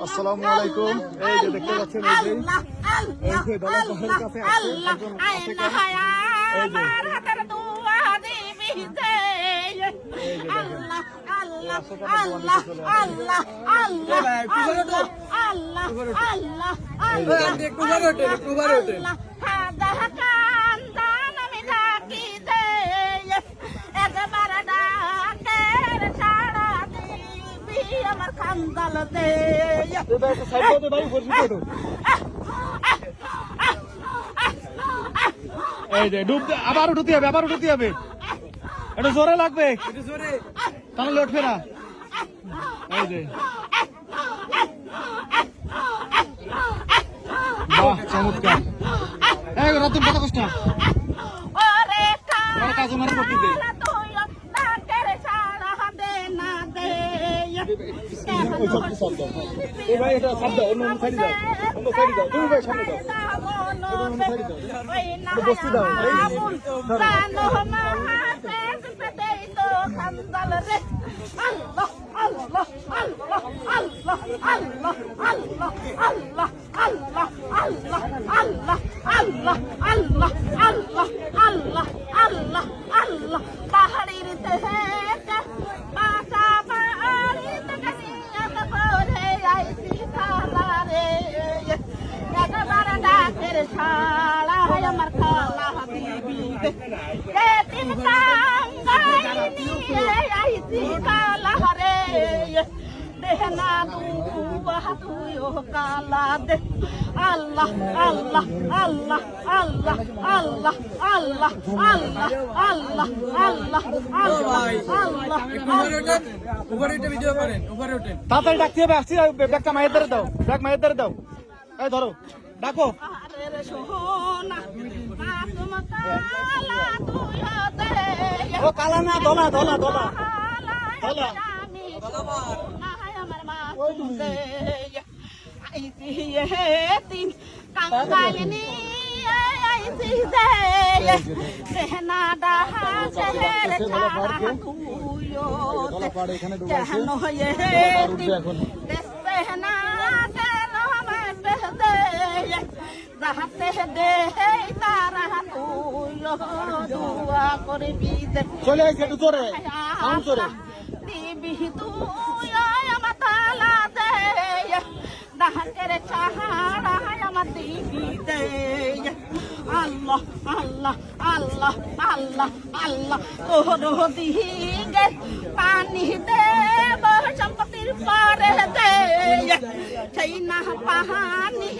আসসালামু আলাইকুম। এই যে দেখতে পাচ্ছেন এই যে দলের কাছে একজন আমার খান্দাল দে এই যে ডুব আবার উঠতে হবে, আবার উঠতে হবে, এটা জোরে লাগবে তাহলে উঠবে না। এই যে বাহ চমৎকার। এই রতন কথা কষ্ট কাজ মারা করতে দে ভাই, এটা সাপ দাও, অন্য সাইড দাও, অন্য সাইড দাও, তুমি ভাই সামনে দাও, অন্য সাইড দাও, বস্তি দাও। আমার খালা হাবিবি তিন আইসি কালা রে দেহনা দুবা তুইও কালা দে আল্লাহ আল্লাহ আল্লাহ আল্লাহ আল্লাহ আল্লাহ আল্লাহ আল্লাহ আল্লাহ আল্লাহ তাড়াতাড়ি ডাকতে হবে। আসছি, ব্যাগটা মায়ের ধরে দাও, ব্যাগ মায়ের ধরে দাও। এই ধরো, ডাকো। ও কালা না, দলা দলা দলা দলা। চলে আসছে একটু জোরে, সাউন্ড জোরে। দিবি তুই আমার তালা দে ডাকের চাহারা আমার দিবি দে আল্লাহ আল্লাহ আল্লাহ আল্লাহ আল্লাহ তোর দিগে পানি দে সম্পত্তির পারে দে সেই না পাহানি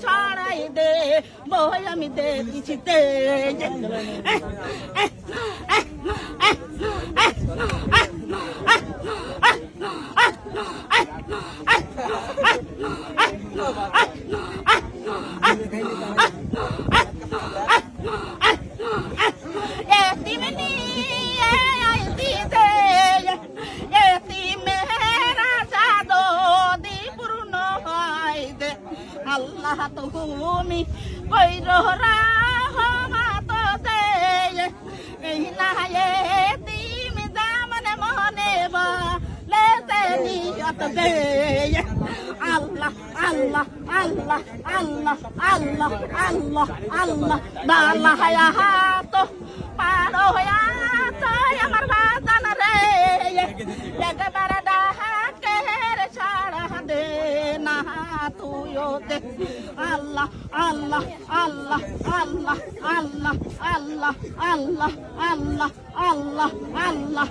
ছড়াই দে বই আমি দে দিছি দে আল্লাহ তুমি কইর রহমত দে এই না তুমি দামনে মনে বলে নিয়ত দে আল্লাহ আল্লাহ আল্লাহ আল্লাহ আল্লাহ আল্লাহ আল্লাহ বালা হায়াত পারো হায়াত আমার বাজান রে একবার ডাকের ছাড়া দে না তুইও দে আল্লাহ আল্লাহ আল্লাহ আল্লাহ আল্লাহ আল্লাহ আল্লাহ আল্লাহ আল্লাহ আল্লাহ